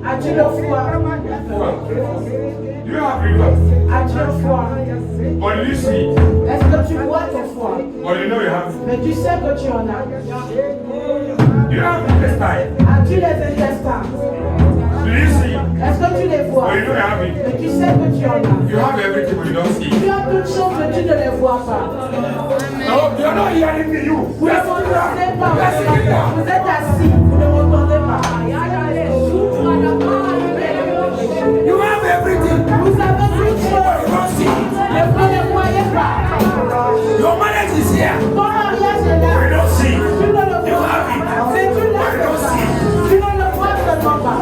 As-tu le foie? You have rivers. As-tu le foie? But you see. Est-ce que tu bois ton foie? But you know you have. Mais tu sais que tu en as. You have intestine. As-tu les intestins? Do you see? Est-ce que tu les vois? But you know you have it. Mais tu sais que tu en as. You have everything but you don't see. Tu as toutes choses mais tu ne les vois pas. No, you're not hearing me. You. Vous ne m'entendez pas. Vous êtes assis. Vous ne m'entendez pas. You have everything. Vous avez toutes choses. You don't see. Mais vous ne les voyez pas. Your marriage is here. Ton mariage est là. You don't see. Tu ne le vois You have pas. it. Mais tu l'as pas. Tu ne le vois seulement pas.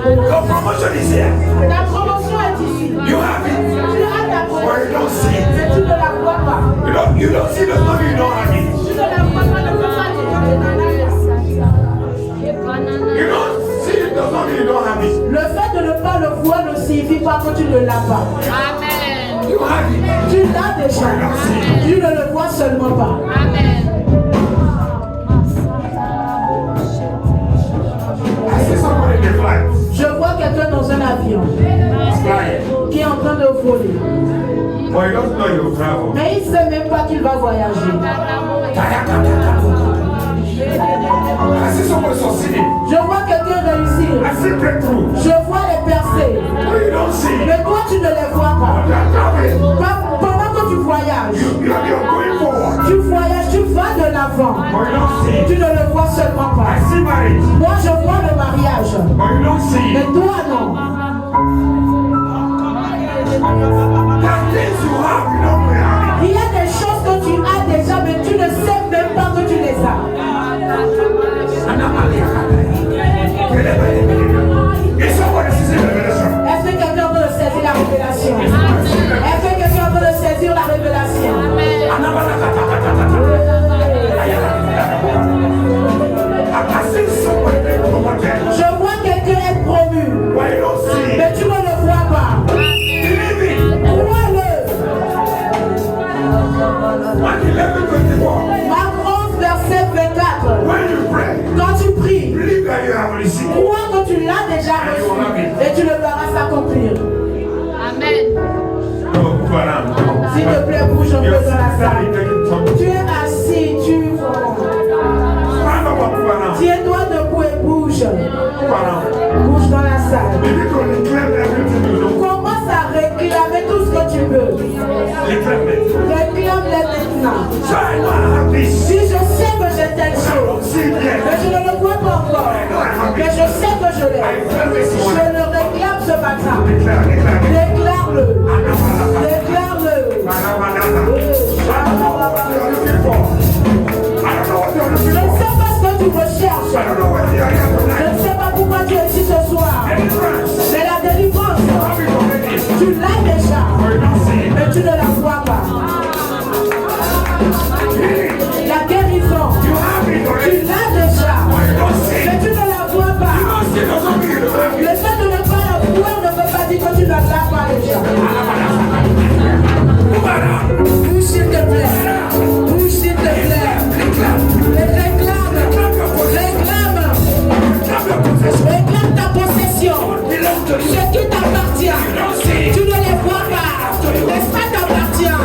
Your promotion is here. Ta promotion est ici. You have it. Tu as ta But you promotion. don't see it. Mais tu ne la vois pas. You don't see the money. You don't have it. Tu ne la vois pas. Ne peux pas dire que tu n'en as pas. You don't see the money. You don't have it. Le fait de ne pas le voir ne signifie pas que tu ne l'as pas. Amen. You have it. Tu l'as déjà. Tu ne le vois seulement pas. Amen. I see somebody in the flight. Je vois quelqu'un dans un avion Flying. qui est en train de voler. But you don't know you travel. Mais il ne sait même pas qu'il va voyager. I see somebody succeeding. Je vois quelqu'un réussir. I see breakthrough. Je vois les percées. But you don't see. Mais toi, tu ne les vois pas. You are traveling. Pendant que tu voyages, You're going forward. tu voyages, tu vas de l'avant. But you don't see. Tu ne le vois seulement I pas. see marriage. Moi, je vois le mariage. But you don't see. Mais toi, non. There are things you have. You don't have it. Il y a des choses que tu as déjà, mais tu ne sais même pas que tu les as. Is somebody seeing the revelation? Est-ce que quelqu'un veut saisir la révélation? Est-ce que quelqu'un veut saisir la révélation? I see somebody being promoted. Je vois quelqu'un être promu, But you don't see. mais tu ne le vois pas. Believe it. Crois-le. Mark 11:24. Marc 11, verset 24. When you pray, Quand tu pries, believe that you have received. crois que tu l'as déjà reçu et tu le verras s'accomplir. Amen. No, move around. S'il te plaît, bouge un peu You're dans la salle. standing. Tu es assis, Stand up and move around. tiens-toi debout et bouge. Move around. Bouge dans la salle. Begin to declare everything you know. Commence à réclamer tout ce que tu veux. Declare it. Réclame-les maintenant. So I know I have this. Si je sais que j'ai telle I don't chose, see it yet. mais je ne le vois pas encore, mais je sais que je l'ai. Je le réclame ce matin. Declare, declare. Déclare-le. Déclare-le. I don't know what you're looking for. I don't know what you're Je looking ne for. sais pas ce que tu recherches. I don't know what you're here Je tonight. ne sais pas pourquoi tu es ici ce soir. Deliverance. Mais la délivrance, Have it already. tu l'as déjà, But you don't see it. mais tu ne la vois pas. Healing. La guérison, You have it tu already. l'as déjà, But you don't see mais it. tu ne la vois pas. You don't see it doesn't mean you don't have it. Le fait de ne pas la voir ne veut pas dire que tu ne l'as pas déjà. Move around. Bouge s'il te plaît. Bouge s'il te plaît. Declare. Réclame. Réclame. Réclame ta possession. Belong to you. Ce qui t'appartient. Tu ne les vois pas. Mais ça t'appartient.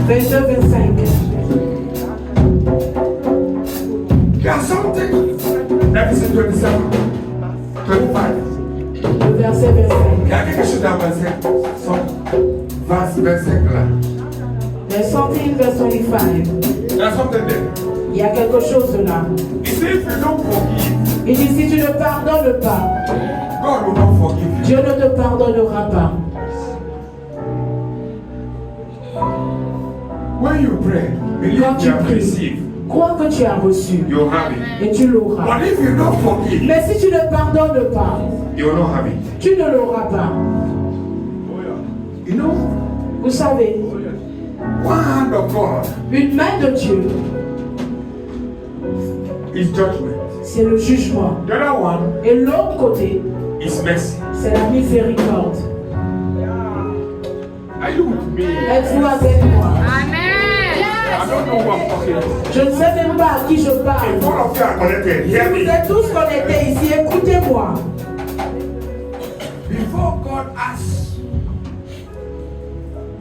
22, 25. There's something that is in 27, 25. Le verset 25. Il y a quelque chose dans verset 25 là. There's something in verse 25. There's something there. Il y a quelque chose là. He said if you don't forgive, Il dit si tu ne pardonnes pas, God will not forgive you. Dieu ne te pardonnera pas. When you pray, believe Quand you tu have pries, received, crois que tu as reçu you have it. et tu l'auras. But if you don't forgive, Mais si tu ne pardonnes pas, you will not have it. tu ne l'auras pas. You know, Vous savez, one hand of God une main de Dieu, is judgment. c'est le jugement. The other one Et l'autre côté, is mercy. c'est la miséricorde. Are you with me? Êtes-vous avec moi? Amen. I don't know who I'm talking to. Je ne sais même pas à qui je If parle. all of you are connected, hear Vous me. êtes tous connectés ici, écoutez-moi. Before God asks,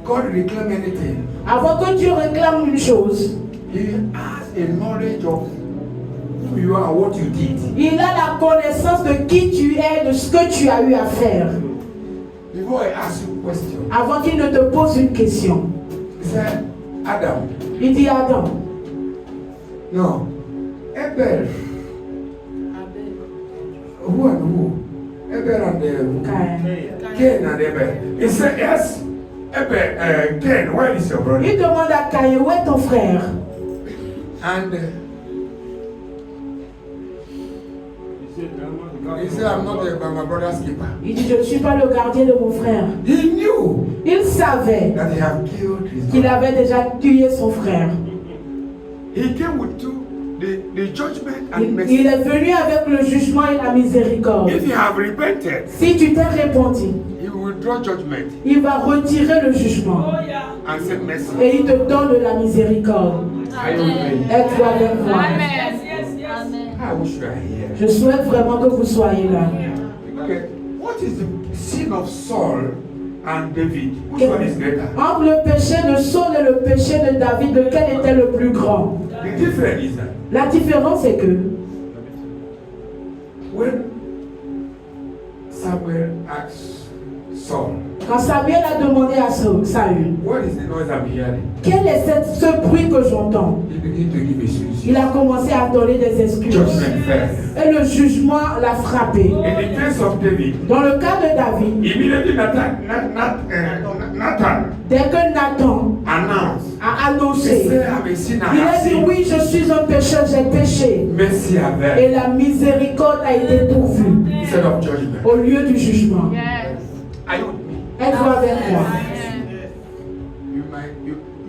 God reclaim anything. Avant que Dieu réclame une chose, He has a knowledge of who you are, what you did. il a la connaissance de qui tu es, de ce que tu as eu à faire. Before I ask you a question, Avant qu'il ne te pose une question, he said, Adam, il dit Adam. no, Abel, who and who? Abel and Caïn. Cain and Abel. He said, yes, Abel, Cain, where is your brother? Il demande à Caïn, où est ton frère? And he said, I'm not my brother's keeper. Il dit, je ne suis pas le gardien de mon frère. He knew Il savait that he had killed his qu'il brother. avait déjà tué son frère. He came with the judgment and Il mercy. est venu avec le jugement et la miséricorde. If you have repented, Si tu t'es repenti, he will withdraw judgment il va retirer le jugement and send mercy. et il te donne la miséricorde. Are you with me? Êtes-vous avec moi? Amen. I wish you are here. Je souhaite vraiment que vous soyez là. Okay. What is the sin of Saul and David? Which one is greater? Entre le péché de Saul et le péché de David, lequel était le plus grand? The difference is that La différence est que when Samuel asked Saul, quand Samuel a demandé à Saül, what is the noise I'm hearing? quel est ce bruit que j'entends? He began to give excuses. Il a commencé à donner des excuses. Judgment first. Et le jugement l'a frappé. In the case of David, Dans le cas de David, immediately Nathan dès que Nathan announced, a he annoncé, said, I'm a sinner. il I have a dit sinned. oui, je suis un pécheur, j'ai péché. Mercy Et avail la miséricorde a été pourvue instead of judgment. au lieu du jugement. Yes. Are you with me? Êtes-vous avec moi?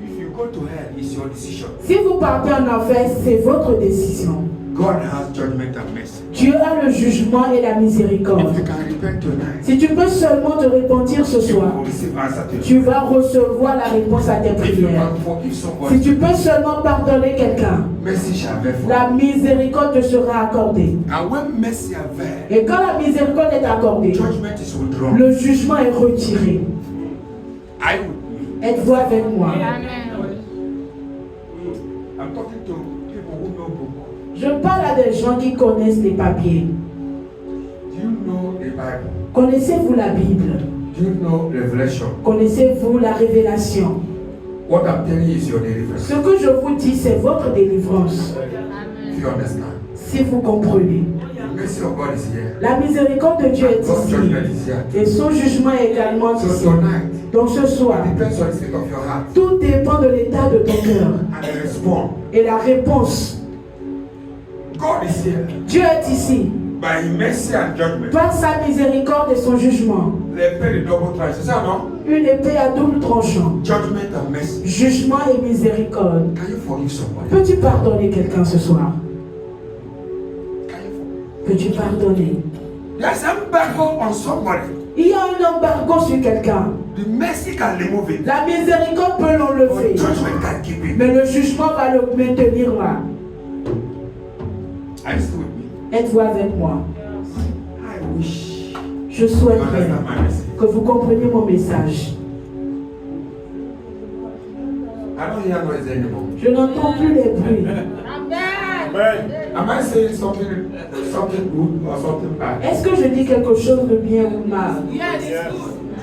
If you go to hell, it's your decision. Si vous partez en enfer, c'est votre décision. God has judgment and mercy. Dieu a le jugement et la miséricorde. If you can repent tonight, Si tu peux seulement te repentir ce you soir, will receive answer to tu you. vas recevoir la réponse à tes If you prières. can forgive Si somebody, tu peux seulement pardonner quelqu'un, mercy shall bear for la you. miséricorde te sera accordée. And when mercy avail, Et quand la miséricorde est accordée, judgment is withdrawn. le jugement est retiré. Are you with me? Êtes-vous avec moi? Amen. I'm talking to people who know book. Je parle à des gens qui connaissent les papiers. Do you know the Bible? Connaissez-vous la Bible? Do you know Revelation? Connaissez-vous la révélation? What I'm telling you is your deliverance. Ce que je vous dis, c'est votre délivrance. If you understand. Si vous comprenez. The mercy of God is here. La miséricorde de Dieu est God's ici. judgment is here. Et son jugement est également So ici. tonight, Donc ce soir, it depends on the state of your heart. tout dépend de l'état de ton cœur. And the response. Et la réponse, God is here. Dieu est ici. By His mercy and judgment. Par sa miséricorde et son jugement. They pay the double price. C'est ça, non? Une épée à double tranchant. Judgment and mercy. Jugement et miséricorde. Can you forgive somebody? Peux-tu pardonner quelqu'un ce soir? Can you forgive? Peux-tu pardonner? There's an embargo on somebody. Il y a un embargo sur quelqu'un. The mercy can remove it. La miséricorde peut But l'enlever. judgment can keep it. Mais le jugement va le maintenir là. Are you still with me? Êtes-vous avec moi? I wish Je you souhaiterais understand my message. que vous compreniez mon message. I don't hear noise anymore. Je n'entends plus les bruits. Amen. Am I saying something good or something bad? Est-ce que je dis quelque chose de bien ou mal? Yes,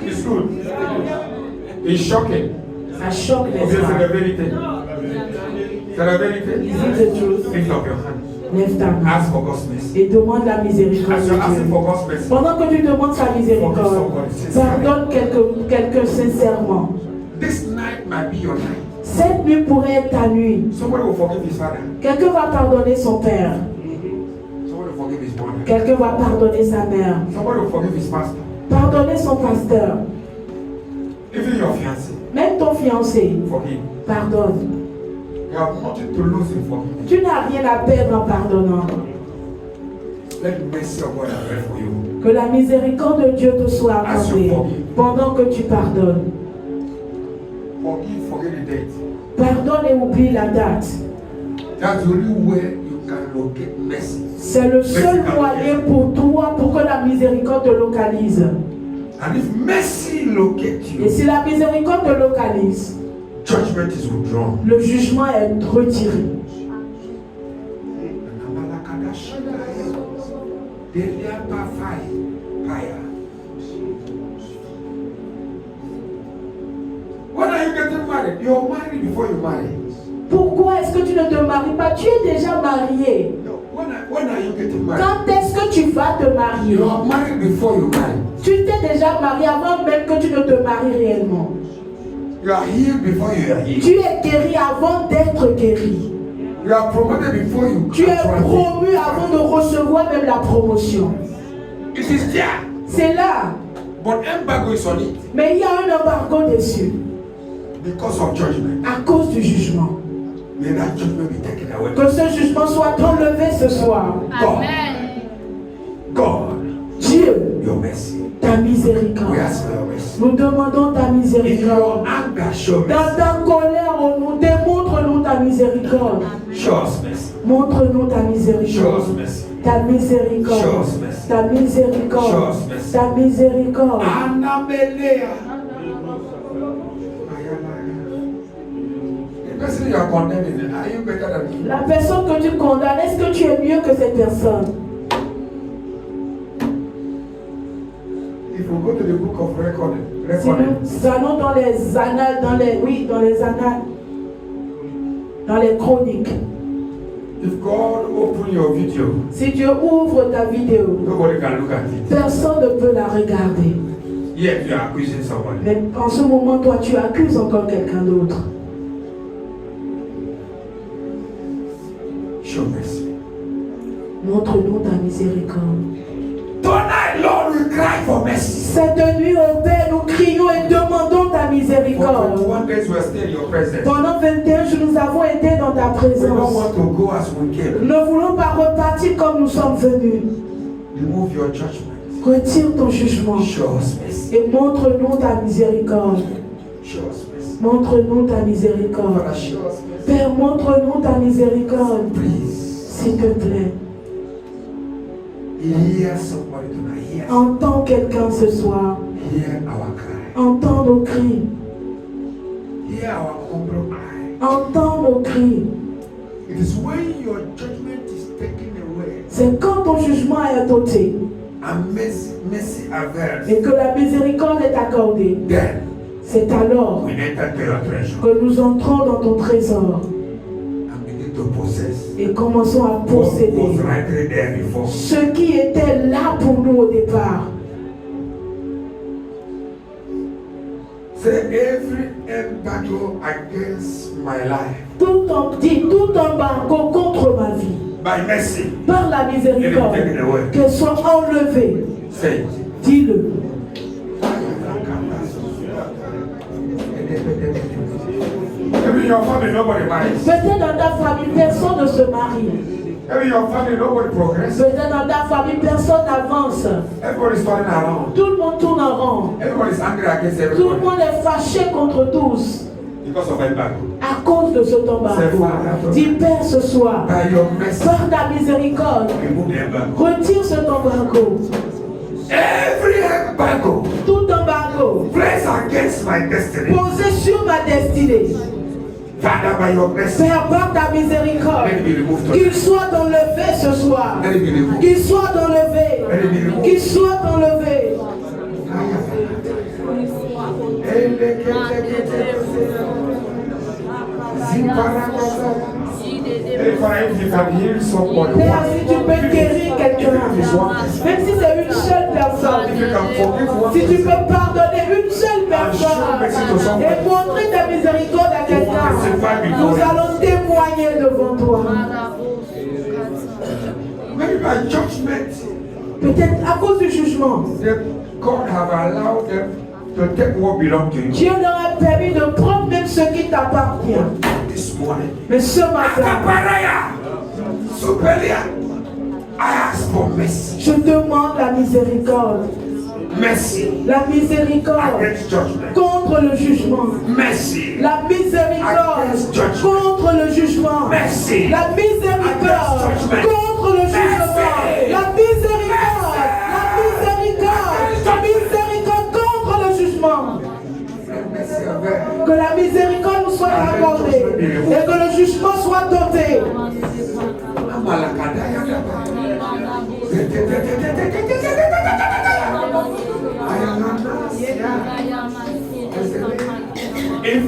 it's good. It's good. It's shocking. Ça choque Ou les bien c'est la âmes. vérité. C'est la vérité. Is it the truth? Lift up your hand. Lève ta main Ask for God's mercy. et demande la miséricorde As de you're asking Dieu. for God's mercy, Pendant que tu demandes sa miséricorde, pardonne quelqu'un sincèrement. this night might be your night. Cette nuit pourrait être ta nuit. Somebody will forgive his father. Quelqu'un va pardonner son père. Somebody will forgive his mother. Quelqu'un va pardonner sa mère. Somebody will forgive his pastor. Pardonner son pasteur. Even your fiancé. Même ton fiancé. Forgive. Pardonne. You have nothing to lose in forgiving. Tu n'as rien à perdre en pardonnant. Let the mercy of God avail for you. Que la miséricorde de Dieu te soit accordée pendant que tu pardonnes. Forgive, forget the date. Pardonne et oublie la date. That's the only way you can locate mercy. C'est le seul moyen pour toi pour que la miséricorde te localise. And if mercy locates Et you, si la miséricorde te localise, judgment is withdrawn. le jugement est retiré. When are you getting married? You're married before you marry. Pourquoi est-ce que tu ne te maries pas? Tu es déjà marié. No. When are you getting married? Quand est-ce que tu vas te marier? You are married before you marry. Tu t'es déjà marié avant même que tu ne te maries réellement. You are healed before you are healed. Tu es guéri avant d'être guéri. You are promoted before you Tu es actually- promu avant de recevoir même la promotion. It is there. C'est là. But embargo is on it Mais il y a un embargo dessus because of judgment. à cause du jugement. May that judgment be taken away. Que ce jugement soit enlevé ce soir. Amen. God, Dieu, your mercy. ta We miséricorde. ask for your mercy. Nous demandons ta In miséricorde. your anger, show Dans mercy. ta colère, nous démontre-nous ta miséricorde. Show us mercy. Montre-nous ta Show miséricorde. us mercy. Ta miséricorde. Show us mercy. Ta miséricorde. Show us mercy. Ta miséricorde. Anamelea. The person you are condemning, are you better than him? La personne que tu condamnes, est-ce que tu es mieux que cette personne? If you go to the book of Si nous allons dans les annales, dans les annales, dans les chroniques. if God open your video, Si Dieu ouvre ta vidéo, nobody can look at it. personne ne peut la regarder. Yet you are accusing somebody. Mais en ce moment, toi, tu accuses encore quelqu'un d'autre. Show mercy. Montre-nous ta miséricorde. Tonight, Lord, we cry for mercy. Cette nuit, au Père, nous crions et demandons ta For miséricorde. 21 days we are still in your presence. Pendant 21 jours, nous avons été dans ta We don't présence. want to go as we came. Nous ne voulons pas repartir comme nous sommes venus. Remove your judgment. Retire ton jugement Show us mercy. et montre-nous ta miséricorde. Show us mercy. Montre-nous ta miséricorde. Father, show us mercy. Père, montre-nous ta miséricorde. Please. S'il te plaît, Hear somebody tonight. Hear, entends quelqu'un ce soir. hear our cry. Entends nos cris. Hear our humble cry. Entends nos cris. It is when your judgment is taken away C'est quand ton jugement est ôté and mercy avails. et que la miséricorde est accordée. Then C'est alors we enter to your treasure que nous entrons dans ton trésor and begin to possess et commençons à what posséder was rightly there before. ce qui était là pour nous au départ. Say every embargo against my life Tout embargo contre ma vie, by mercy. par la Let it miséricorde, take it away. qu'elle soit enlevée. Say it. Dis-le. Maybe your family nobody marries. Peut-être dans ta famille, personne ne se marie. Maybe your family nobody progresses. Peut-être dans ta famille, personne n'avance. Everybody's turning around. Tout le monde tourne en rond. Everybody's angry against Tout le everybody monde est fâché contre tous because of embargo. à cause de cet embargo. Dis Père ce soir, By your mercy, par ta miséricorde, remove the embargo. retire cet embargo. Every embargo Tout embargo placed against my destiny, posé sur ma destinée. Father, by your mercy, Père, par ta miséricorde, let it be removed tonight. qu'il soit enlevé ce soir. Let it be removed. Qu'il soit enlevé. Qu'il soit enlevé. If you can heal somebody, Père, si tu peux guérir quelqu'un, même si c'est une seule personne, if you can forgive one si tu person, peux pardonner une seule personne et montrer ta miséricorde à quelqu'un, nous allons témoigner devant toi. maybe by judgment, Peut-être à cause du jugement, that God have allowed them to take what belongs to you. Dieu leur a permis de prendre même ce qui t'appartient. This morning, Mais ce matin, Akaparaya, Superia, I ask for mercy. je demande la miséricorde. Mercy La miséricorde against judgment. contre le jugement. Mercy. La miséricorde contre le jugement. Mercy. La miséricorde contre le jugement. La miséricorde. La miséricorde. La miséricorde contre le jugement. Que la miséricorde nous soit accordée et que le jugement soit doté. If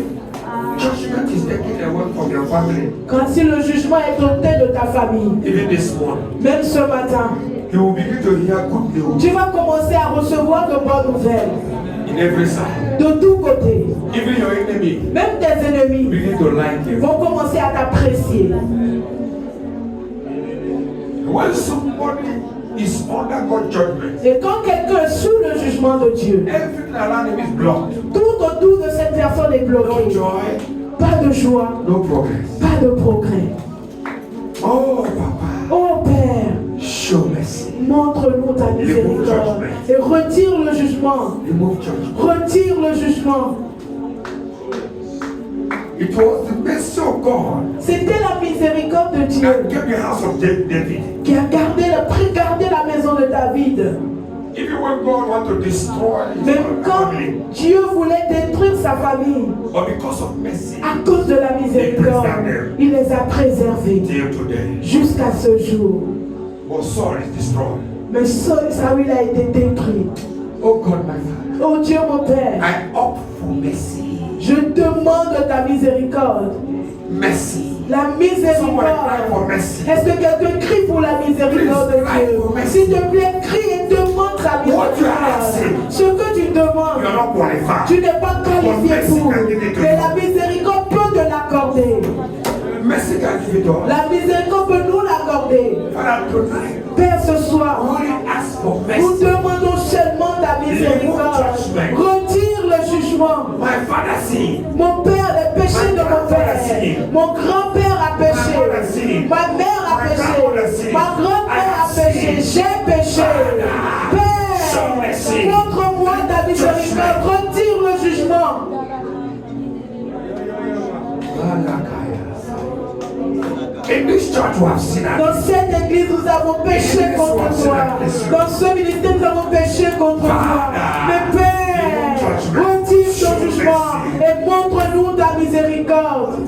judgment is taken away from your family, Quand si le jugement est doté de ta famille, even this morning, même ce matin, you will begin to hear good news tu vas commencer à recevoir de bonnes nouvelles in every side. de tous côtés. Even your enemy Même tes ennemis begin to like you. vont commencer à t'apprécier. When somebody is under God's judgment, Et quand quelqu'un est sous le jugement de Dieu, everything around him is blocked. tout autour de cette personne est No bloqué. joy, Pas de joie, no progress. pas de progrès. Oh, Papa, Oh Père, show mercy. montre-nous ta miséricorde et retire le jugement. Remove judgment. Retire le jugement. It was the mercy of God C'était la miséricorde de Dieu that kept the house of David. qui a gardé la maison de David. Even when God wanted to destroy his Même quand family, Dieu voulait détruire sa famille, but because of mercy, à cause de la miséricorde, il les a préservés till today, jusqu'à ce jour. but Saul is destroyed. Mais Saül a été détruit. Oh God, my Father, Oh Dieu mon Père, I opt for mercy. je demande ta miséricorde. Mercy. La Somebody cry miséricorde. for mercy. Est-ce que quelqu'un crie pour la miséricorde de Dieu? S'il te plaît, crie et demande ta miséricorde. Ce que tu You demandes, are not qualified. tu n'es pas qualifié pour. Mais la miséricorde peut te l'accorder. Mercy can give it all. La miséricorde peut nous l'accorder. Father, tonight, Père, ce soir, only ask for nous mercy. demandons seulement ta miséricorde. Retire le jugement. My father sinned. Mon père, les péchés de mon père. Mon grand-père a péché. Ma mère a péché. Ma grand-mère a péché. J'ai péché. Père, montre-moi ta miséricorde. Retire le jugement. In this church, we have sinned. Dans cette église, nous avons péché contre toi. Dans ce ministère, nous avons péché contre toi. Mais Père, retire ton jugement et montre-nous ta miséricorde.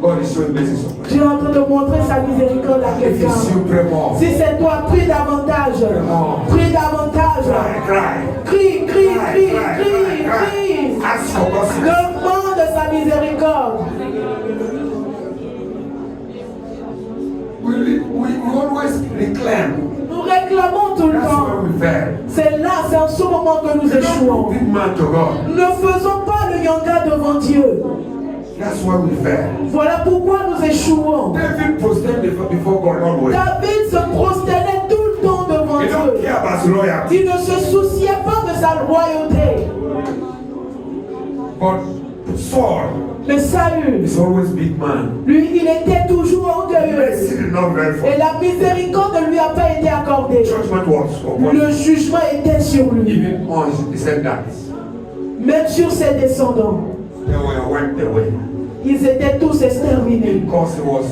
God is showing mercy somewhere. Tu es en train de montrer sa miséricorde à If quelqu'un. it's you, pray more. Si c'est toi, prie davantage. Prie davantage. Cry. Crie, crie, crie, crie, crie. Ask for mercy. Demande sa miséricorde. We always reclaim. Nous réclamons tout le That's temps. where we fail. C'est là, c'est en ce moment que nous échouons. Big man to God. Nous ne faisons pas le yanga devant Dieu. That's where we fail. Voilà pourquoi nous échouons. David prostrated before God always. David se prosternait tout le temps devant He don't Dieu. care about his loyalty. Il ne se souciait pas de sa royauté. But Saul Mais Saül, is always big man. lui, il était toujours orgueilleux. Mercy did not very Et far. la miséricorde ne lui a pas été accordée. Judgment was upon him. Le jugement était sur lui, Even on his descendants. même sur ses descendants. They were wiped away. Ils étaient tous exterminés. Because he was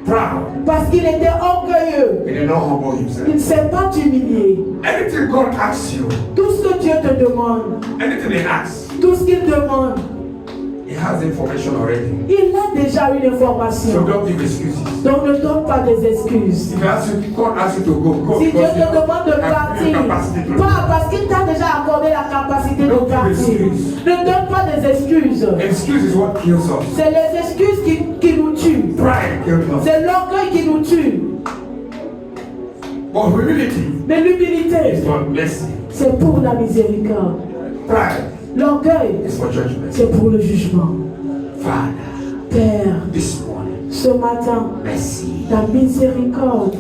proud. Parce qu'il était orgueilleux. He did not humble himself. Il ne s'est pas humilié. Anything God asks you, Tout ce que Dieu te demande, anything he asks, tout ce qu'il demande, He has information already. Il a déjà une So information. don't give excuses. Donc ne donne pas des excuses. If God asks you to go, go. Si Dieu because te demande de partir, pas parce qu'il t'a déjà accordé la capacité de partir. Ne donne pas des excuses. Excuse is what kills us. C'est les excuses qui nous tuent. Pride kills us. C'est l'orgueil qui nous tue. But humility Mais l'humilité, is for mercy. c'est pour la miséricorde. Pride L'orgueil, is for judgment. c'est pour le jugement. Father, Père, this morning, ce matin, mercy. ta miséricorde,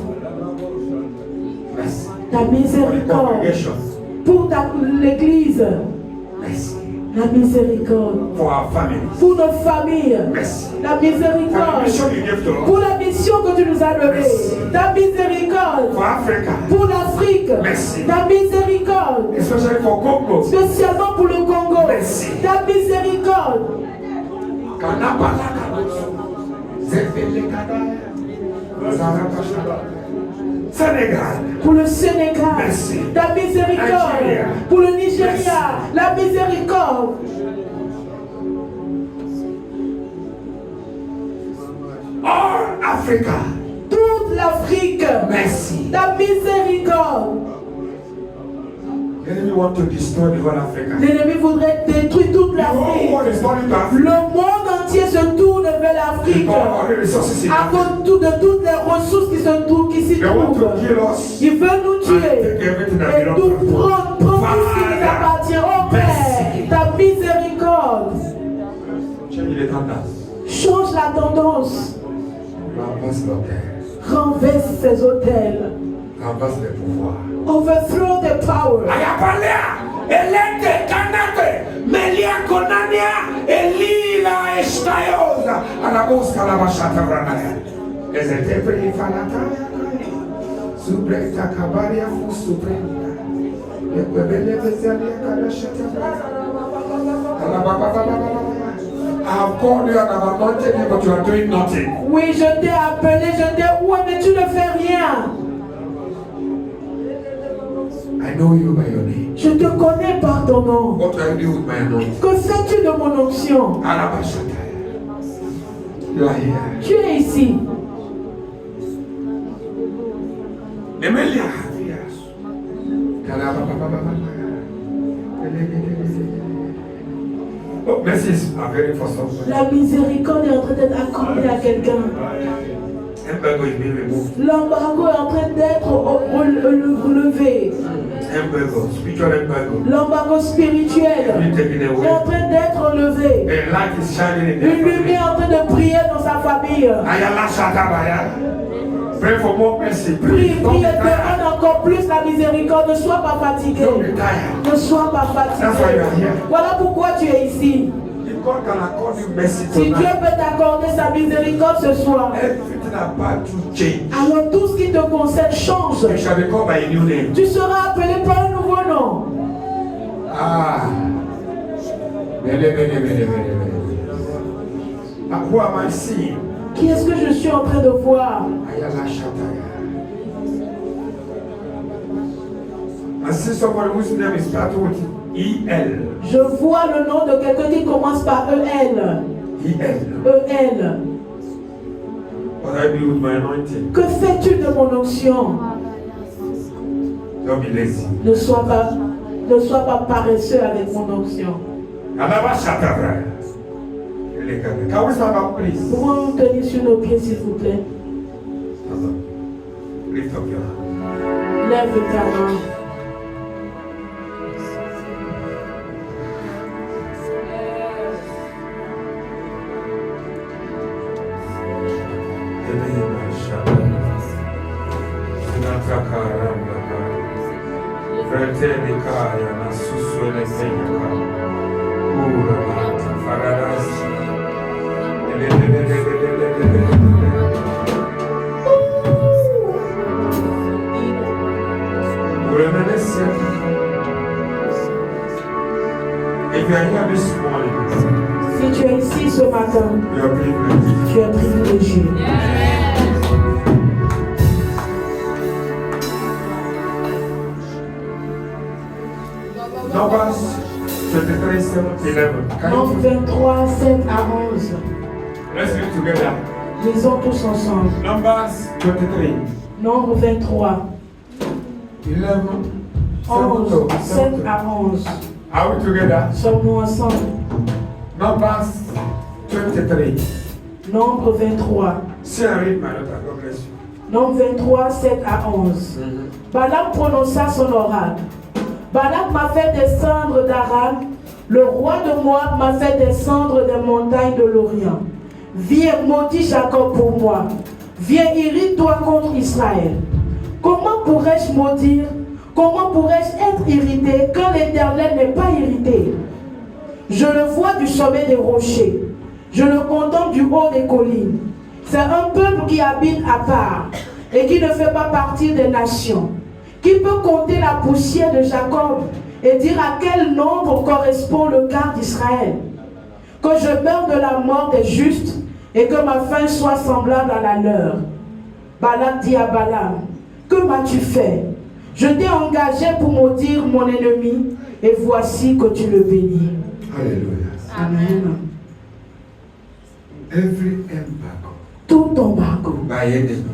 Mercy. ta For the miséricorde congregation, pour l'église, mercy. la miséricorde For our families, pour nos familles, mercy. la For the miséricorde mission you gave to us, pour la mission que tu nous as donnée, ta miséricorde for Africa, pour l'Afrique, Merci. ta miséricorde especially for Congo. spécialement pour le Congo, Merci. ta miséricorde Sénégal, pour le Sénégal, Merci. ta miséricorde Nigeria. pour le Nigeria, Merci. la miséricorde all Africa, toute l'Afrique, mercy. ta miséricorde. The enemy want to destroy the whole Africa. L'ennemi voudrait détruire toute The whole l'Afrique. world is turning to Africa. Le monde entier se tourne vers l'Afrique Because all the resources in à Africa. cause de toutes les ressources qui s'y They want to trouvent. kill us. Il veut nous And tuer take everything that et belongs nous to us. prendre tout ce qui nous Father, appartient. Oh merci. Père, ta miséricorde Change the tendance. change la tendance, Renverse l'autel. renverse ces hôtels, Renverse le pouvoir. overthrow the power. Ayapalea, elete, canate, melia conania, elila estaiosa, alaboska la bachata branaya. Ezete predi fanataya, subreta cabaria fu supremia. Equebele vezalia kadashata I have called you and I have anointed you, but you are doing nothing. Oui, je t'ai appelé, je t'ai oué, mais tu ne fais rien. I know you by your name. Je te connais par ton nom. What do I do with my anointing? Que fais-tu de mon onction? Alabashataya. You are here. Tu es ici. Nemelia. Oh, mercies are very for someone. La miséricorde est en train d'être accordée à quelqu'un. Embargo is being removed. L'embargo est en train d'être relevé. Embargo, spiritual embargo. L'embargo spirituel Be taken est away. en train d'être levé. A light is shining in Une their family. lumière est en train de briller dans sa famille. Ayala Shatabaya. Pray for more mercy. Prie, Please don't prie be et tired. demande encore plus la miséricorde. Ne sois pas fatigué. Don't be tired. Ne sois pas That's why you fatigué. are here. Voilà pourquoi tu es ici. If God can accord you mercy Si Dieu tonight, peut t'accorder sa miséricorde ce soir, everything about you change. alors tout ce qui te concerne change. You shall be called by a new name. Tu seras appelé par un nouveau nom. Ah. Who am I seeing? Qui est-ce que je suis en train de voir? Ayala Shataya. I see somebody whose name is starting with E-L. Je vois le nom de quelqu'un qui commence par E-L. E-L. E-L. What I do with my anointing? Que fais-tu de mon onction? Don't be lazy. Ne sois pas paresseux avec mon onction. Alaba Shatabra. Can we stand up, please? Pouvons-nous tenir sur nos pieds, s'il vous plaît? Lift up your hand. Lève ta main. Fratelli Kaya na suswele Senyaka. Ura Mata Faradasi. If you are here this morning, Si tu es ici ce matin, you are privileged. tu es privilégié. Numbers 23, 7, 11. Nombre 23, 7 à 11. Let's read together. Lisons tous ensemble. Numbers 23. Nombre 23, 11, 7 à 11. Are we together? Sommes-nous ensemble? Numbers 23. Nombre 23. See and read, my daughter. God bless you. Nombre 23, 7 à 11. Balak prononça son oracle. Balak m'a fait descendre d'Aram. Le roi de Moab m'a fait descendre des montagnes de l'Orient. Viens, maudit Jacob pour moi. Viens, irrite-toi contre Israël. Comment pourrais-je maudire? Comment pourrais-je être irrité quand l'Éternel n'est pas irrité? Je le vois du sommet des rochers. Je le contemple du haut des collines. C'est un peuple qui habite à part et qui ne fait pas partie des nations. Qui peut compter la poussière de Jacob et dire à quel nombre correspond le quart d'Israël? Que je meure de la mort des justes et que ma fin soit semblable à la leur. Balak dit à Balaam, que m'as-tu fait? Je t'ai engagé pour maudire mon ennemi et voici que tu le bénis. Alléluia. Amen. Every embargo Tout embargo by enemy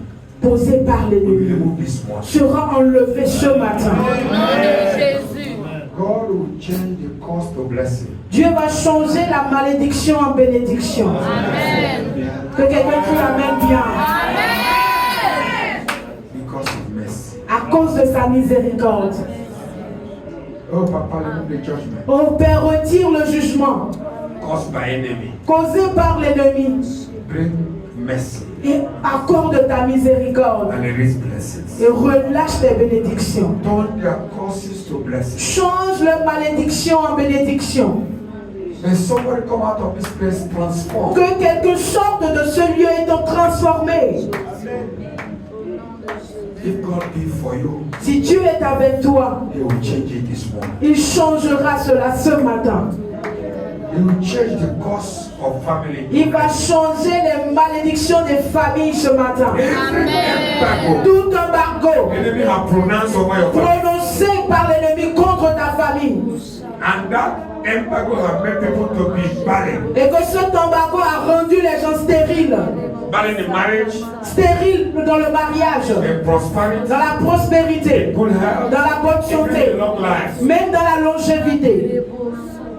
posé par will be l'ennemi removed this morning. sera enlevé ce matin. Au nom de Jésus. God will change the cost of blessing. Dieu va changer la malédiction en bénédiction. Amen. Que quelqu'un crie Amen bien. Amen. Because of mercy. À cause de sa miséricorde. Oh, Papa, remove the judgment Oh Père, retire le jugement caused by enemy. causé par l'ennemi Bring mercy et accorde ta miséricorde and release blessings. et relâche tes bénédictions. Turn their curses to blessings. Change leur malédiction en bénédiction. May somebody come out of this place transformed. Que quelque sorte de ce lieu étant transformé. If God be for you, Si Dieu est avec toi, He will change it this morning. il changera cela ce matin. He will change the course of family. Il va changer les malédictions des familles ce matin. Every embargo Tout embargo enemy have pronounced over your family, prononcé par l'ennemi contre ta famille. and that embargo have made people to be barren. Et que cet embargo a rendu les gens stériles. Barren in marriage, Stériles dans le mariage, in prosperity, dans la prospérité, good health, dans la bonne even santé, in long life. même dans la longévité.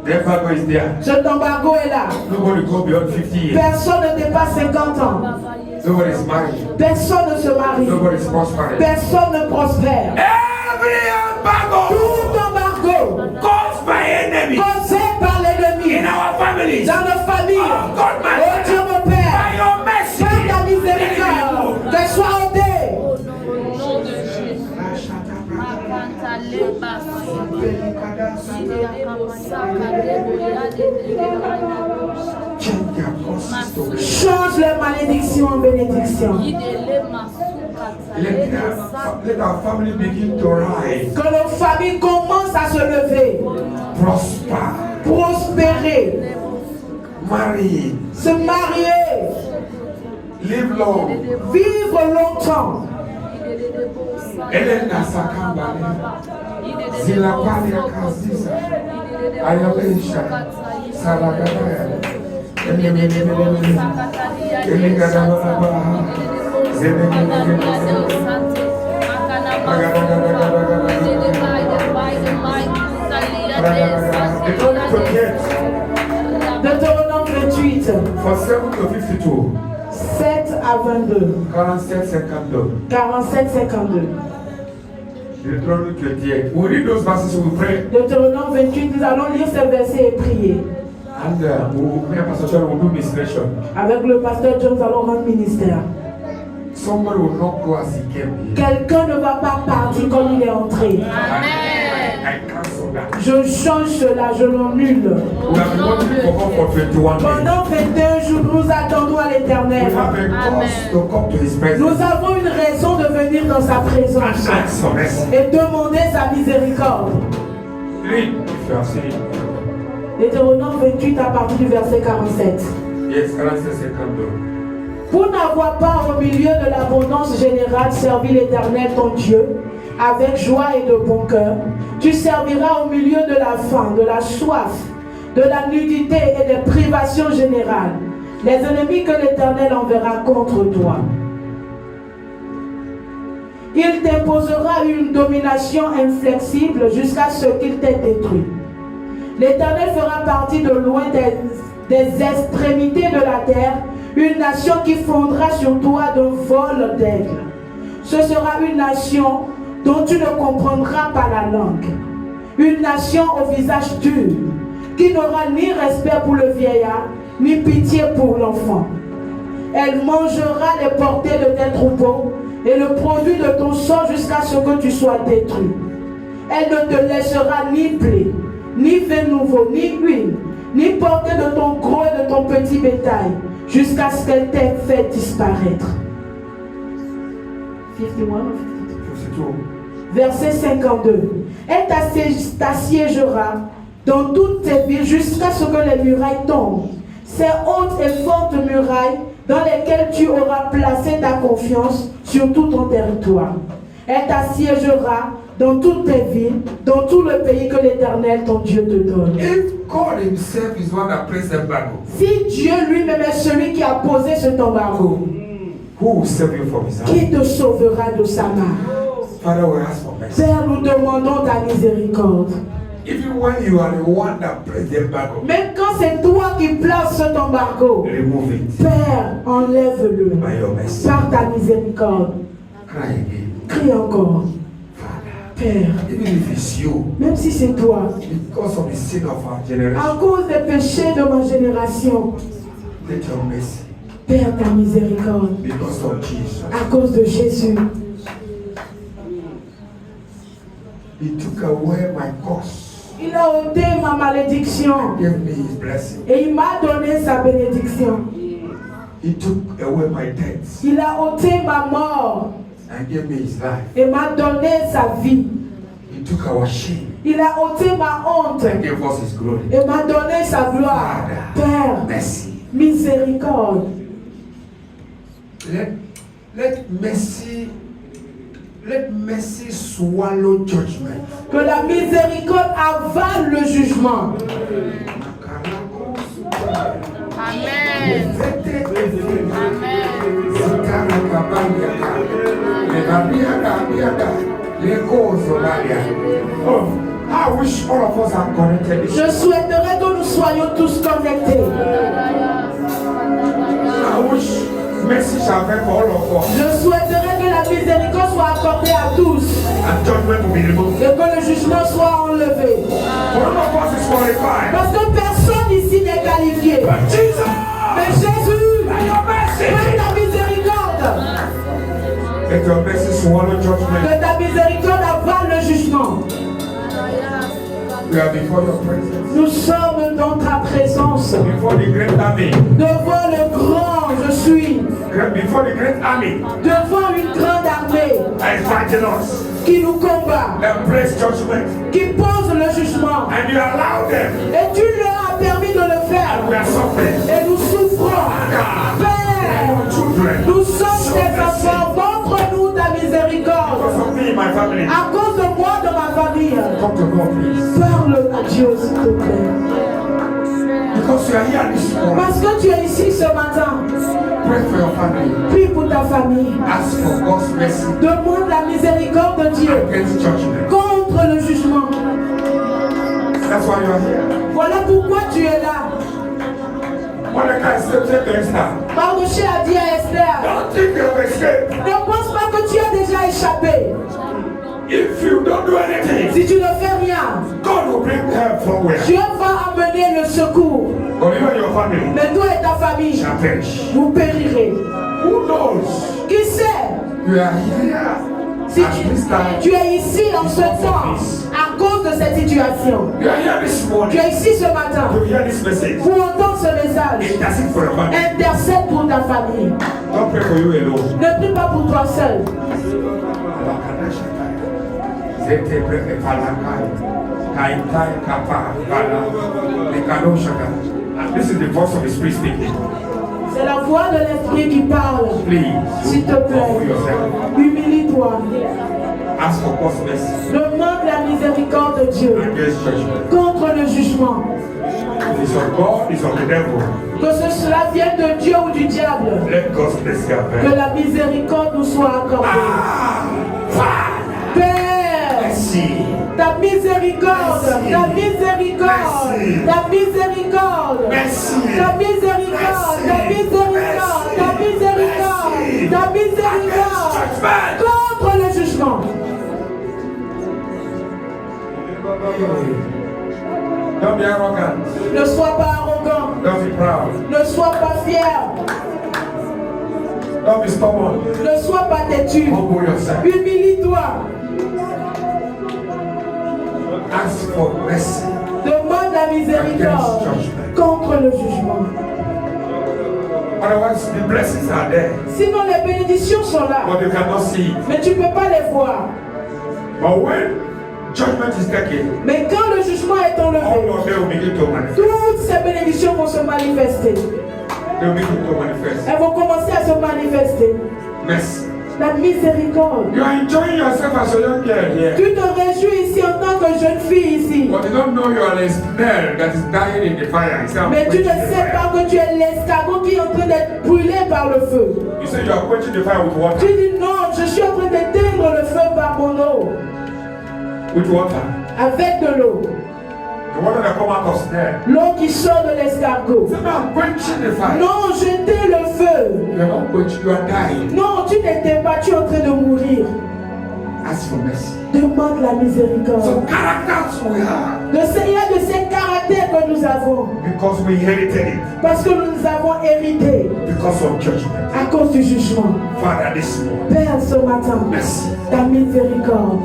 The embargo is there. Cet embargo est là. Nobody go beyond 50 years. Personne ne dépasse 50 ans. Nobody is married. Personne ne se marie. Nobody is prospering. Personne ne prospère. Every embargo Tout embargo caused by enemy causé par l'ennemi in our families, dans nos familles. oh God, my Oh Dieu mon by Père, your mercy, par ta miséricorde, qu'elle soit ôtée. Au nom de Jésus. Makanta leba change their curses to blessings. Change les malédictions en bénédiction. Let our family begin to rise, Que nos familles commencent à se lever, prosper, prospérer, marry, se marier, live long. vivre longtemps. Elena Sakambale, Zilapalia Kaziza, Ayabesha, Salagadaya, Eligadababa, Deuteronomy 28, Deutéronome 28, for 7 to 52, 7 à 22, 47, 52. 47, 52. Deuteronomy 28. We read those verses, we pray, Deutéronome 28, nous allons lire ces versets et prier. and me and Pastor John will do ministration. Avec le pasteur John, nous allons rendre ministère. Somebody will not go as he came here. Quelqu'un ne va pas partir comme il est entré. I cancel that. Je change cela, je l'annule. We have been wanting for God for 21 days. Pendant 21 jours, nous attendons à We l'Éternel. have a cause to come to His presence Nous avons une raison de venir dans sa présence and ask for mercy. et demander sa miséricorde. Read if you have seen it. Deutéronome 28 à partir du verset 47. Yes, 47 seconds. Pour n'avoir pas au milieu de l'abondance générale servi l'Éternel ton Dieu avec joie et de bon cœur, Tu serviras au milieu de la faim, de la soif, de la nudité et des privations générales. Les ennemis que l'Éternel enverra contre toi. Il t'imposera une domination inflexible jusqu'à ce qu'il t'ait détruit. L'Éternel fera partie de loin des extrémités de la terre, une nation qui fondra sur toi d'un vol d'aigle. Ce sera une nation dont tu ne comprendras pas la langue. Une nation au visage dur, qui n'aura ni respect pour le vieillard, ni pitié pour l'enfant. Elle mangera les portées de tes troupeaux et le produit de ton sang jusqu'à ce que tu sois détruit. Elle ne te laissera ni blé, ni vin nouveau, ni huile, ni portée de ton gros et de ton petit bétail, jusqu'à ce qu'elle t'ait fait disparaître. 51. Verset 52. Elle t'assiégera dans toutes tes villes jusqu'à ce que les murailles tombent. Ces hautes et fortes murailles dans lesquelles tu auras placé ta confiance sur tout ton territoire. Elle t'assiégera dans toutes tes villes, dans tout le pays que l'Éternel, ton Dieu, te donne. If God himself is one that placed the embargo, si Dieu lui-même est celui qui a posé cet embargo, who will save you from his hand? Qui te sauvera de sa main? Father, we ask for mercy. Père, nous demandons ta miséricorde. Even when you are the one that placed the embargo, même quand c'est toi qui places cet embargo, remove it. Père, enlève-le By your mercy. par ta miséricorde. Cry again. Crie encore. Père, even if it's you, même si c'est toi, because of the sin of our generation, à cause des péchés de ma génération, let your mercy, Père, ta miséricorde, because of Jesus, à cause de Jésus, he took away my curse. Il a ôté ma malédiction. Give me his blessing. Et il m'a donné sa bénédiction. He took away my death. Il a ôté ma mort. And gave me his life. Et m'a donné sa vie. He took our shame. Il a ôté ma honte. And gave us his glory. Et m'a donné sa gloire. Father, Père, mercy. Miséricorde. Let mercy swallow judgment. Que la miséricorde avale le jugement. Amen. I wish all of us are connected. Je souhaiterais que nous soyons tous connectés. I wish mercy shall be for all of us. Je souhaiterais que la miséricorde soit accordée à tous. And judgment will be removed. Et que le jugement soit enlevé. One of us is qualified. Parce que personne ici n'est qualifié. But Jesus, mais Jésus, by your mercy, par ta miséricorde, let your mercy swallow judgment. que ta miséricorde avale le jugement. We are before your presence. Nous sommes dans ta présence. Before the great army. Devant le grand, je suis. Before the great army. Devant une grande armée. And fighting us. Qui nous combat. And place judgment. Qui pose le jugement. And you allow them. Et tu leur as permis de le faire. And we are suffering. Et nous souffrons. Père, nous sommes tes enfants. Montre-nous ta miséricorde. Because of me, my family. À cause de moi, de ma famille. Come to God, please. Parle à Dieu, s'il te plaît. Because you are here this morning. Parce que tu es ici ce matin. Pray for your family. Prie pour ta famille. Ask for God's mercy. Demande la miséricorde de Dieu. Against judgment. Contre le jugement. That's why you are here. Voilà pourquoi tu es là. Mordecai said to Esther. Mardoché a dit à Esther. Don't think you have escaped. Ne pense pas que tu as déjà échappé. If you don't do anything, si tu ne fais rien, God will bring help from where? Dieu va amener le secours. But you and your family, mais toi et ta famille, shall perish. Vous périrez. Who knows? Qui sait? You are here. Si tu es ici en ce temps à cause de cette situation. You are here this morning. Tu es ici ce matin to hear this message. Pour entendre ce message. Intercede for your family. Intercède pour ta famille. Don't pray for you alone. Ne prie pas pour toi seul. This is the voice of the Spirit speaking. C'est la voix de l'Esprit qui parle. Please, s'il te plaît, humilie-toi. Ask for God's mercy. Demande la miséricorde de Dieu Against judgment. contre le jugement. It's of God, it's of the devil. Que cela vienne de Dieu ou du diable. Let God's mercy Que happen. la miséricorde nous soit accordée. Père, Merci. ta miséricorde, Merci. ta miséricorde, Merci. ta miséricorde, Merci. ta miséricorde, ta miséricorde, ta miséricorde, ta miséricorde contre le jugement. Don't be arrogant. Ne sois pas arrogant, Don't be proud. ne sois pas fier, Don't be stubborn. ne sois pas têtu. Humble yourself. Humilie-toi, Ask for mercy. demande la miséricorde contre le jugement. Otherwise, the blessings are there, Sinon les bénédictions sont là, but you cannot see it. mais tu ne peux pas les voir. But when judgment is taken, Mais quand le jugement est all enlevé, of them will begin to manifest. toutes ces bénédictions vont se manifester. They will begin to manifest. Elles vont commencer à se manifester. Mercy. La miséricorde. You are enjoying yourself as a young girl here, Tu te réjouis ici en tant que jeune fille ici. but you don't know you are a snail that is dying in the fire. You say, I'm Mais tu ne quenching the sais pas fire. que tu es l'escargot qui est en train d'être brûlé par le feu. You say you are quenching the fire with Tu water. dis non, je suis en train d'éteindre le feu par mon eau. With water. Avec de l'eau. The water that come out of snail. L'eau qui sort de l'escargot. Say, no, I'm quenching the fire. Non, j'éteins le feu. You are not quenching, you are dying. Non, tu n'étais pas, tu es en train de mourir. Ask for mercy. Demande la miséricorde. Some characters we have Il y a de ces caractères que nous avons. because we inherited it Parce que nous avons hérité because of judgment. à cause du jugement. Father, this morning, Père, ce matin, mercy. ta miséricorde.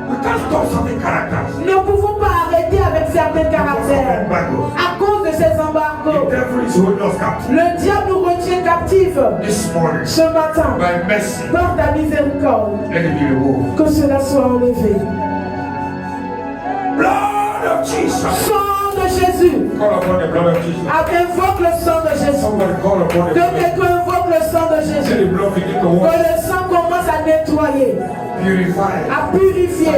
We can't stop certain characters. Nous ne pouvons pas arrêter avec certains Because of caractères. embargoes. À cause de ces The embargos, devil is holding us captive. le diable nous retient captifs. This morning, Ce matin, by mercy, par ta miséricorde, let it be removed. que cela soit enlevé. Blood of Jesus. Sang de Jésus. Call upon the blood of Jesus. Invoque le sang de Jésus. Somebody call upon the Que blood. quelqu'un invoque le sang de Let Jésus. the blood begin to Que wash, le sang commence à nettoyer, purify, à purifier,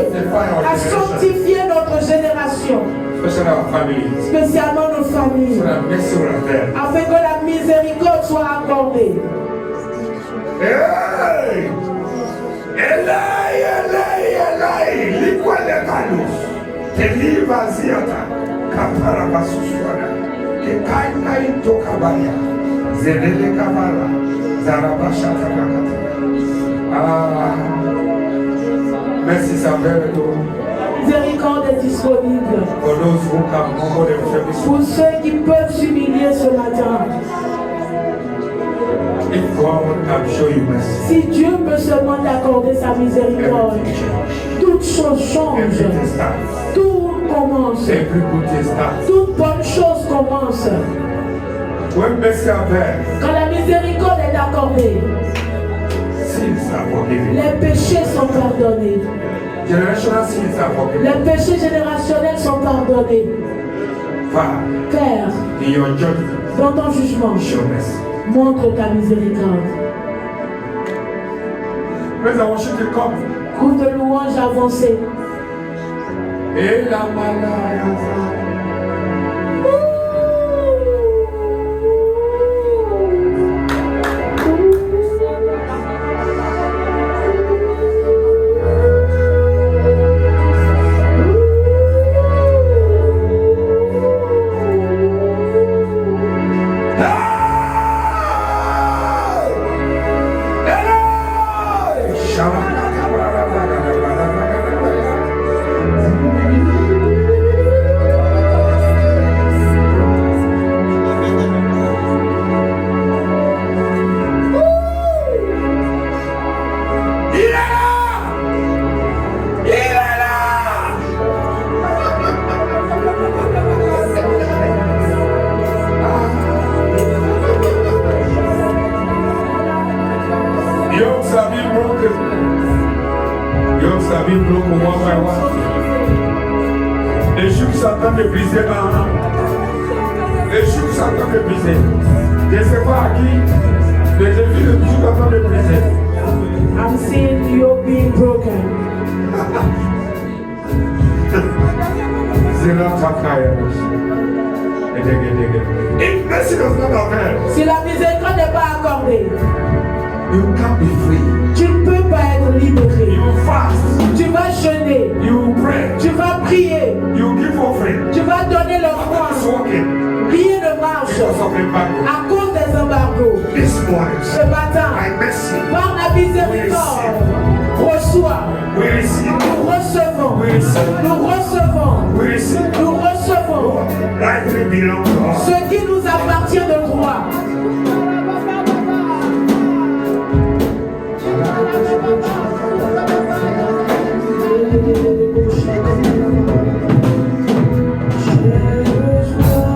à sanctifier notre génération, especially our family, spécialement nos familles, so that mercy will appear. afin que la miséricorde soit accordée. Hey! Elai, Elai, Elai, liquale galus, te liva ziata, kapara basusuana, ke kaina into kabaria, zedele kabara, zarabasha takakata. Ah, mercies are available Miséricorde est disponible for those who can humble themselves. pour ceux qui peuvent s'humilier ce matin. If God can show you mercy, Si Dieu peut seulement t'accorder sa miséricorde, everything changes. toutes choses changent, Everything starts. tout commence, Every good thing starts. toute bonne chose commence. When mercy appears, Quand la miséricorde est accordée, sins are forgiven. les péchés sont pardonnés. Generational sins are forgiven. Les péchés générationnels sont pardonnés. Father, Père, in your judgment, dans ton jugement, show mercy. montre ta miséricorde. Praise and worship will come. Groupe de louanges avancé. Et la malaya. Yokes have been broken. Yokes have been broken one by one. Les jougs sont en train de briser maintenant. Les jougs sont en train de briser. Je ne sais pas à qui, mais j'ai vu les jougs en train de briser. I'm seeing you being broken. If mercy does not avail, Si la miséricorde n'est pas accordée, you can't be free. tu ne peux pas être libéré. You fast, Tu vas jeûner, you pray, tu vas prier, you give offering. tu vas donner It's l'offrande. working Rien ne marche because of embargo. à cause des embargos. This morning, Ce matin, by mercy, par la miséricorde, reçois. we receive, Nous recevons. we receive, Nous recevons. we receive. Nous recevons Rightly belong to us. ce qui nous appartient de droit. J'ai besoin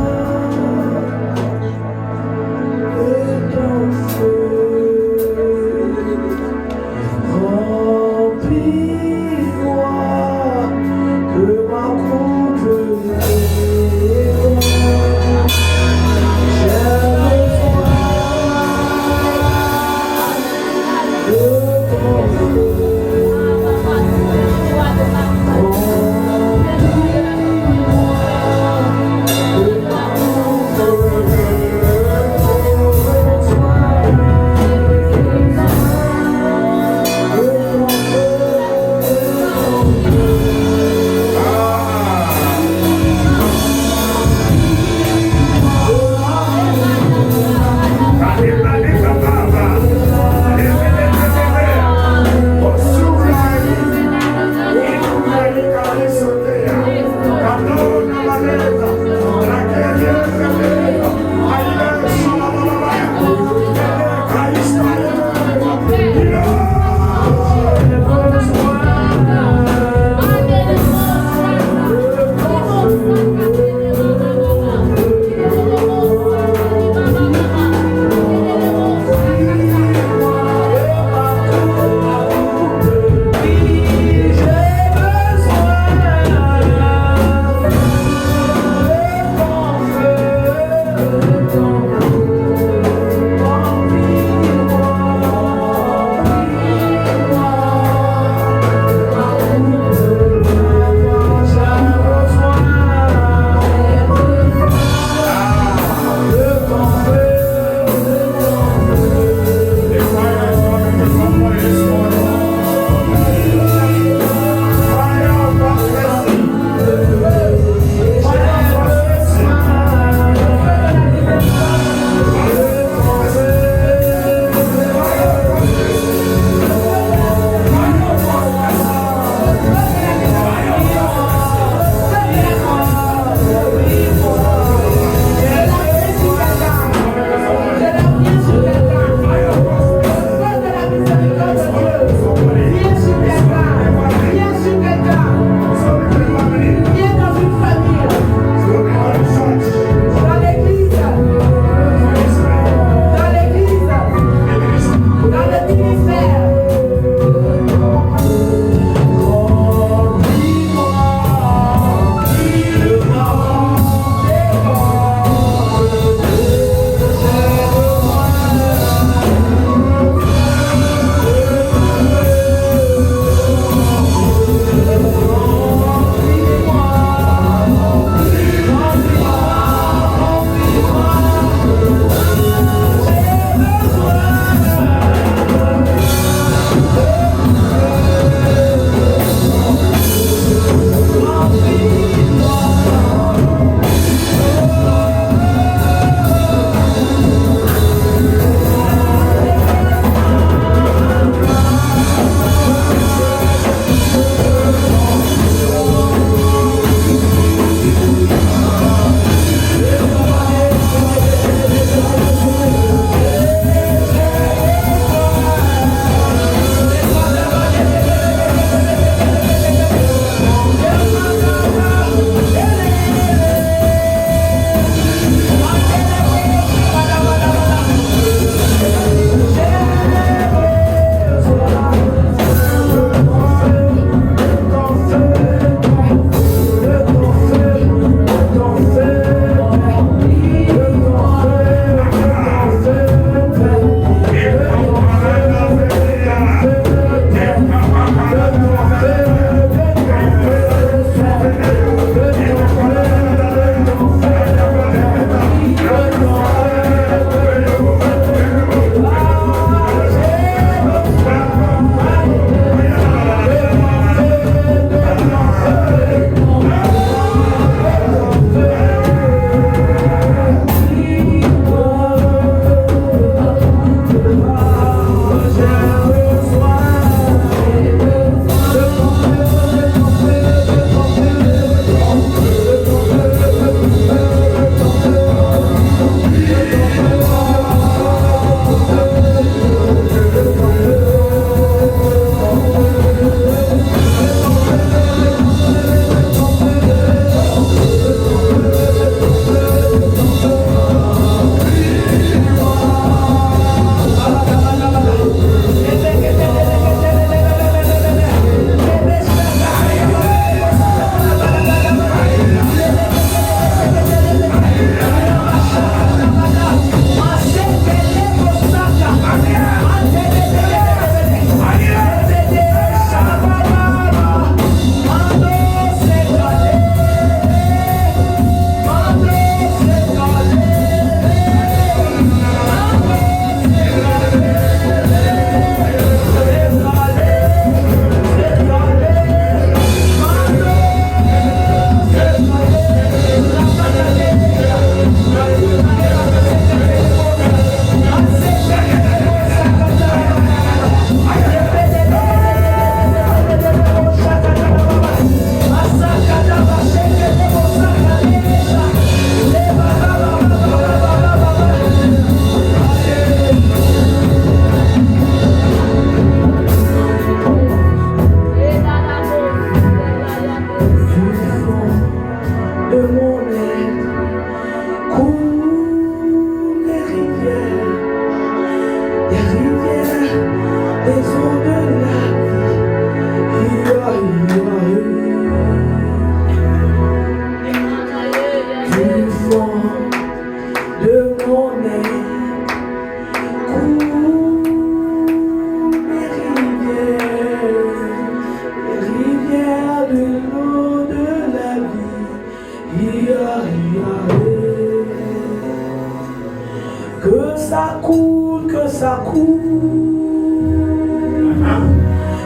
Que ça coule, que ça coule.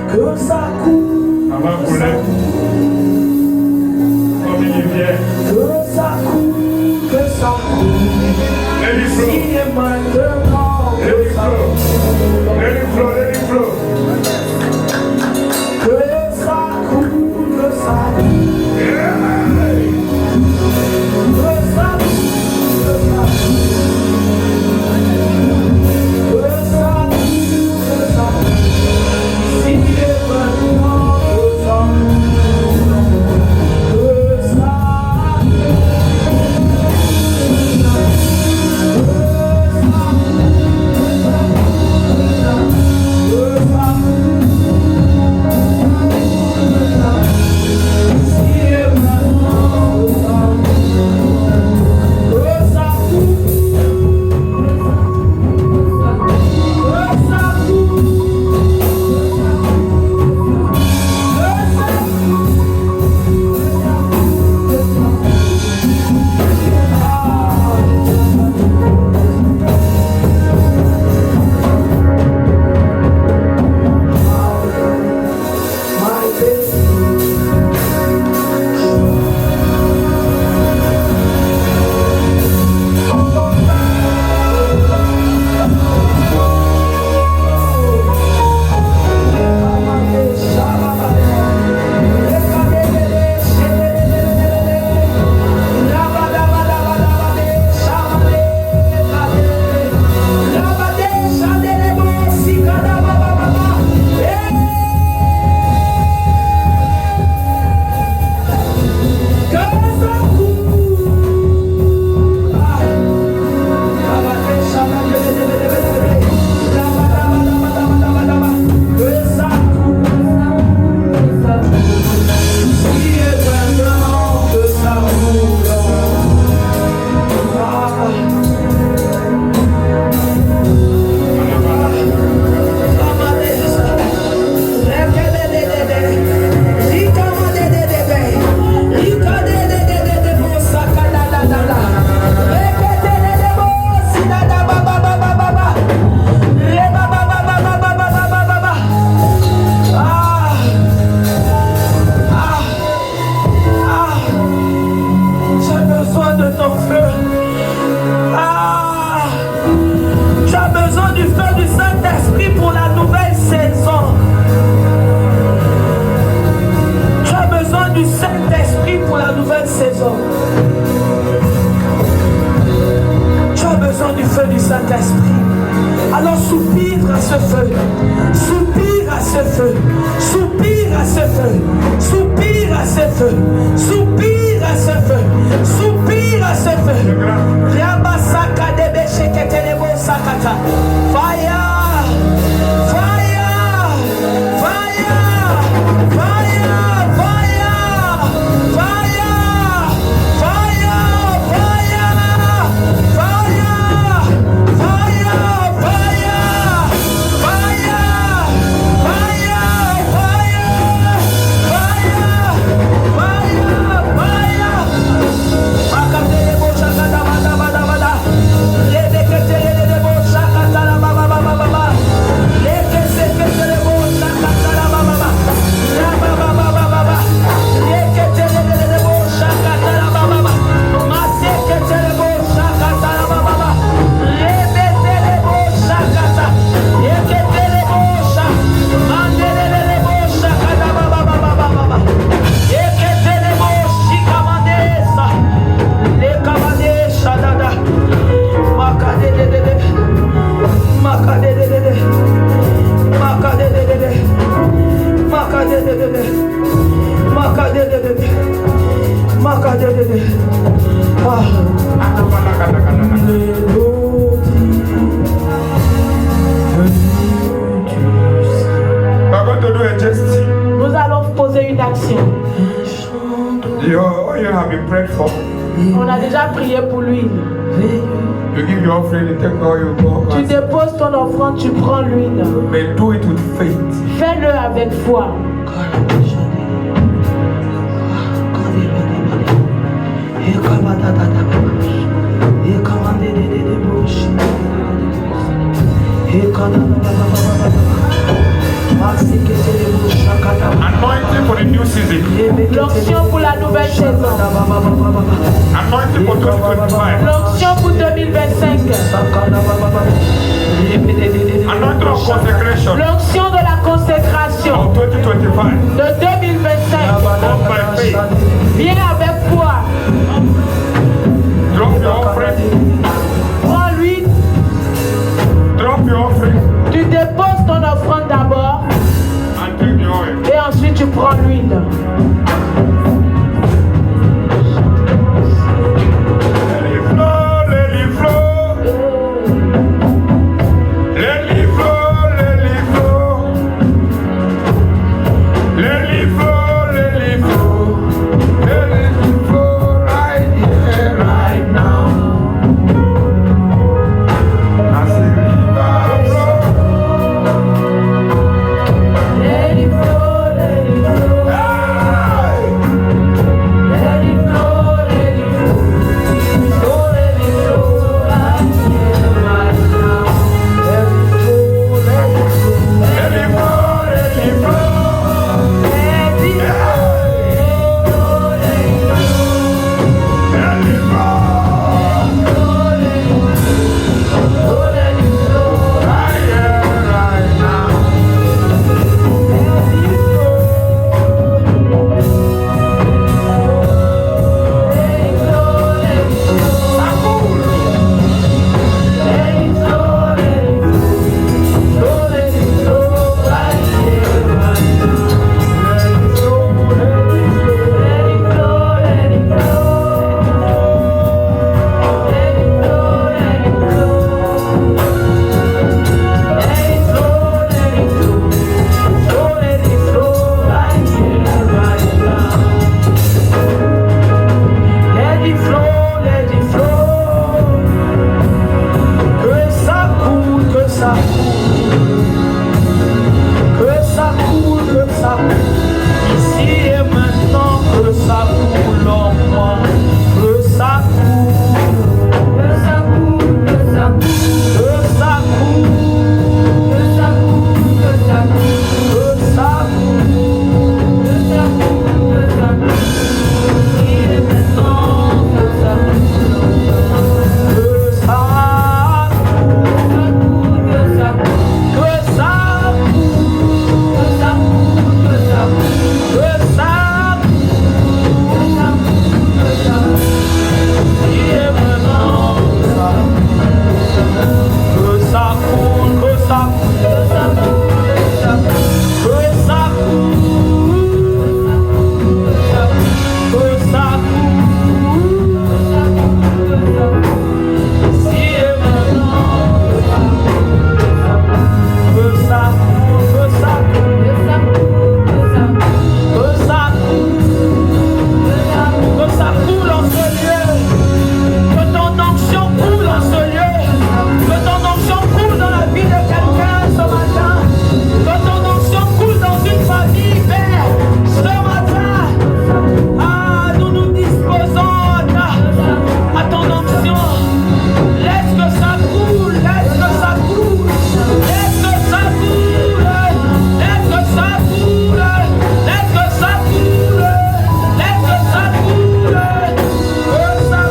Que ça coule. Avant de couler. Comme il vient. Que ça coule, que ça coule. Let it flow. Si et maintenant. Let it flow. Let it flow. Let it flow. Que ça coule, que ça coule. Yeah. Que ça coule, que ça coule. Que ça coule, que ça coule. Si et maintenant. Que ça coule. Que ça Nous allons poser une action. On a déjà prié pour l'huile. Tu déposes ton offrande, tu prends l'huile. Fais-le avec foi. Anointing for the new season. L'onction pour la nouvelle saison. Anointing for 2025. L'onction pour 2025. Anointing of consecration. L'onction de la consécration. Of 2025. De 2025. Come by faith. Viens avec foi. Drop your offering. Prends l'huile. Drop your offering. Tu déposes ton offrande d'abord. And take the oil. Et ensuite tu prends l'huile. Let it flow, let it flow. Let it flow, let it flow. Let it flow, let it flow. Let it flow right here, right now. As the river flows. Let it flow, let it flow. Hey! Let it flow, let it flow. So let it flow right here, right now. Let it flow, let it flow. Let it flow, let it flow. Let it Hey! Let it flow. Right here, right now. Let it flow, let it flow. Que ça coule, que ça coule. Que ça coule, que ça coule. Ici et maintenant, que ça coule en moi. Que ça coule. Que ça coule, que ça coule. Que ça coule. Que ça coule, que ça coule. Que ça coule. Que ça coule, que ça coule. Ici et maintenant, que ça coule. Que ça coule, que ça coule. Que ça coule. Que ça coule, que ça coule. Que ça coule, que ça coule. Ici et maintenant, que ça coule. Que ça coule, que ça coule. Que ça coule, que ça coule. Que ça coule. Que ça coule. Ici et maintenant, que ça coule. Que ça coule, que ça coule. Que ça coule en ce lieu. Que ton onction coule en ce lieu. Que ton onction coule dans la vie de quelqu'un ce matin. Que ton onction coule dans une famille, Père. Ce matin, nous nous disposons à ton onction. Laisse que ça coule, laisse que ça coule. Laisse que ça coule. Laisse que ça coule. Laisse que ça coule. Laisse que ça coule. Que ça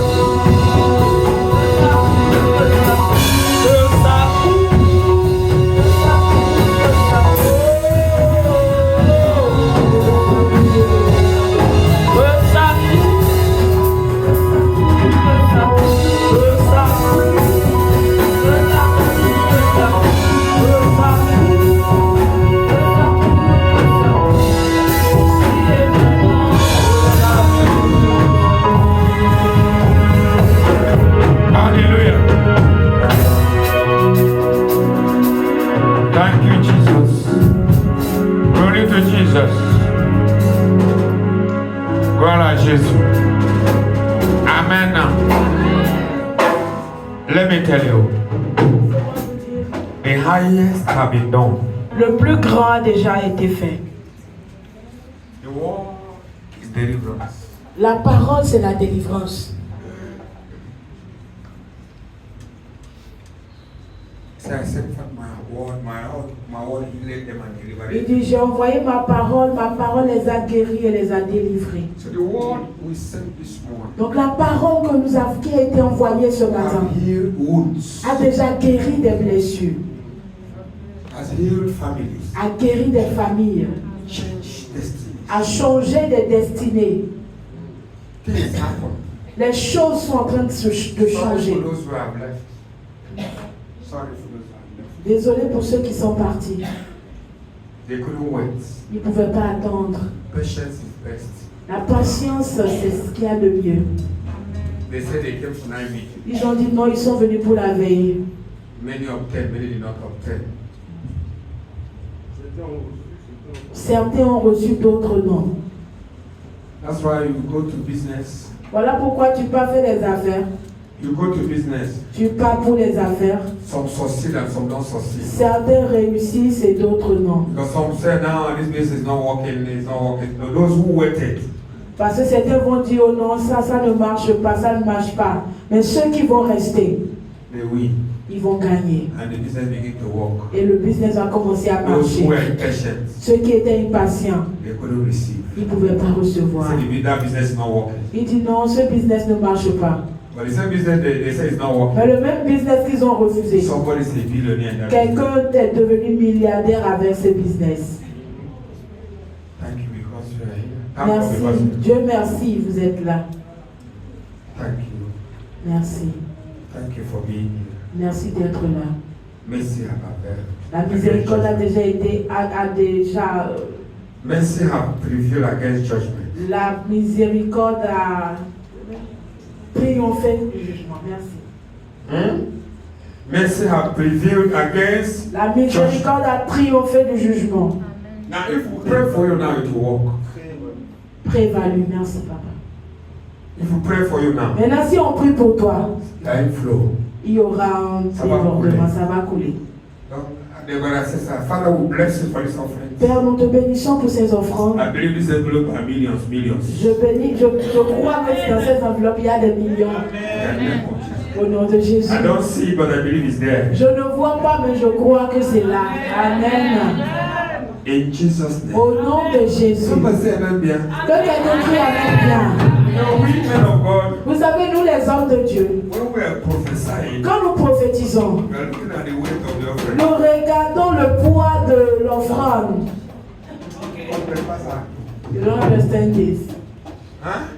Hallelujah. Thank you, Jesus. Glory to Jesus. Gloire à Jésus. Amen. Let me tell you, the highest have been done. Le plus grand a déjà été fait. The word is deliverance. La parole, c'est la délivrance. Il dit, j'ai envoyé ma parole les a guéris et les a délivrés. Donc la parole que nous avons, qui a été envoyée ce matin a déjà guéri des blessures, a guéri des familles, a changé des destinées. Les choses sont en train de changer. Désolé pour ceux qui sont partis. Ils ne pouvaient pas attendre. La patience, c'est ce qu'il y a de mieux. Ils ont dit non, ils sont venus pour la veille. Certains ont reçu, d'autres non. That's why you go to business. Voilà pourquoi tu pars faire les affaires. You go to business. Tu pars pour les affaires. Some succeed and some don't succeed. Certains réussissent et d'autres non. Because some say now this business is not working, it's not working. No, those who waited. Parce que certains vont dire oh non, ça ne marche pas, ça ne marche pas. Mais ceux qui vont rester, they win. Ils vont gagner. And the business begin to work. Et le business va commencer à Those marcher. who were impatient. Ceux qui étaient impatients, They couldn't receive. ils ne pouvaient pas recevoir. That business is not working. Il dit non, ce business ne marche pas. But the same business they say is not working. Mais le même business qu'ils ont refusé. Somebody is a billionaire in that Quelqu'un est devenu milliardaire avec ce business. Thank you because you are here. Merci. Dieu merci, vous êtes là. Thank you. Merci. Thank you for being here. Merci d'être là. Merci à ma père. La miséricorde a déjà été, Mercy have prevailed against judgment. La miséricorde a triomphé du jugement. Merci. Mercy have prevailed against. La miséricorde a triomphé du jugement. Now, if we pray for you now, it will work. Prévalu. Merci, papa. If we pray for you now, maintenant, si on prie pour toi, il y aura un débordement, ça va couler. Father, we bless you for this offering. Père, nous te bénissons pour ces offrandes. I believe this envelope are millions. Je crois que dans ces enveloppes, il y a des millions. Au nom de Jésus. I don't see, but I believe it's there. Je ne vois pas, mais je crois que c'est là. Amen. In Jesus' name. Au nom de Jésus. Somebody say amen bien. Que quelqu'un crie amen bien. Men of God, vous savez, nous les hommes de Dieu, quand nous prophétisons, nous regardons le poids de l'offrande. You don't understand this. Huh?